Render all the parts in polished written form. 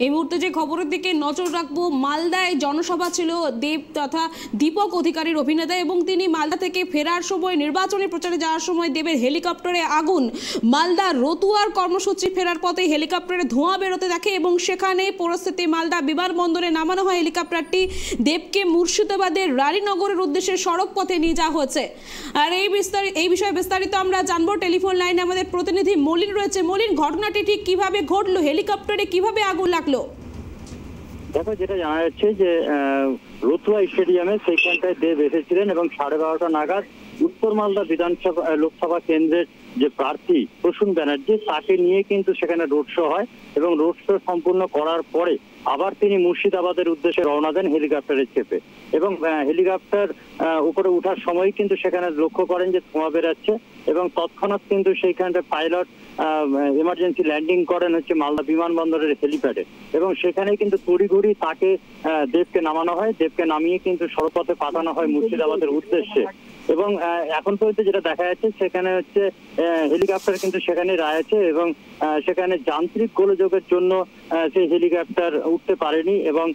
এই মুহূর্তে যে খবরের দিকে নজর রাখবো, মালদায় জনসভা ছিল দেব তথা দীপক অধিকারীর অভিনেতা, এবং তিনি মালদা থেকে ফেরার সময় নির্বাচনী প্রচারে যাওয়ার সময় দেবের হেলিকপ্টারে আগুন। মালদা রতুয়ার কর্মসূচি ফেরার পথে হেলিকপ্টারে ধোঁয়া বেরোতে দেখে এবং সেখানে পরিস্থিতি মালদা বিমানবন্দরে নামানো হয় হেলিকপ্টারটি। দেবকে মুর্শিদাবাদের রানীনগরের উদ্দেশ্যে সড়ক পথে নিয়ে যাওয়া হয়েছে। আর এই বিষয়ে বিস্তারিত আমরা জানবো। টেলিফোন লাইনে আমাদের প্রতিনিধি মলিন রয়েছে। মলিন, ঘটনাটি ঠিক কিভাবে ঘটলো? হেলিকপ্টারে কিভাবে আগুন লাগলো? দেখো, যেটা জানা যাচ্ছে যে রতুয়া স্টেডিয়ামে সেইখানটায় দেব এসেছিলেন এবং 12:30 নাগাদ উত্তর মালদা বিধানসভা লোকসভা কেন্দ্রের যে প্রার্থী প্রসূন ব্যানার্জি, তাকে নিয়ে কিন্তু সেখানে রোড শো হয় এবং রোড শো সম্পূর্ণ করার পরে আবার তিনি মুর্শিদাবাদের উদ্দেশ্যে রওনা দেন হেলিকপ্টারে চেপে। এবং হেলিকপ্টার উপরে ওঠার সময় কিন্তু সেখানে লক্ষ্য করেন যে ধোঁয়া বেরাচ্ছে এবং তৎক্ষণাৎ কিন্তু সেইখানটা পাইলট এমার্জেন্সি ল্যান্ডিং করেন হচ্ছে মালদা বিমানবন্দরের হেলিপ্যাডে এবং সেখানে কিন্তু তড়িঘড়ি তাকে দেবকে নামানো হয়। দেবকে নামিয়ে কিন্তু সড়কপথে পাঠানো হয় মুর্শিদাবাদের উদ্দেশ্যে। এবং এখন পর্যন্ত যেটা দেখা যাচ্ছে সেখানে হচ্ছে হেলিকপ্টার কিন্তু সেখানে রয়েছে এবং সেখানে যান্ত্রিক গোলযোগের জন্য সেই হেলিকপ্টার উঠতে পারেনি এবং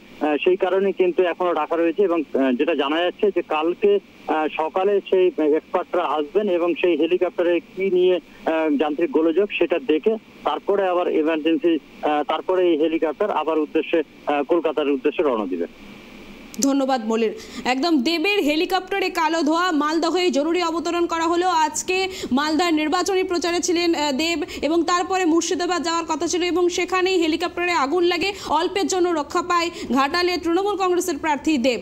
সেই কারণে কিন্তু এখনো রাখা রয়েছে। এবং যেটা জানা যাচ্ছে যে কালকে সকালে সেই এক্সপার্টরা আসবেন এবং সেই হেলিকপ্টারে কি নিয়ে যান্ত্রিক গোলযোগ সেটা দেখে তারপরে আবার এমার্জেন্সি তারপরে এই হেলিকপ্টার আবার কলকাতার উদ্দেশ্যে রওনা দিবে। ধন্যবাদ মলিন। একদম দেবের হেলিকপ্টারে কালো ধোঁয়া, মালদা হয়ে জরুরি অবতরণ করা হলো। আজকে মালদার নির্বাচনী প্রচারে ছিলেন দেব এবং তারপরে মুর্শিদাবাদ যাওয়ার কথা ছিল এবং সেখানেই হেলিকপ্টারে আগুন লাগে। অল্পের জন্য রক্ষা পায় ঘাটালে তৃণমূল কংগ্রেসের প্রার্থী দেব।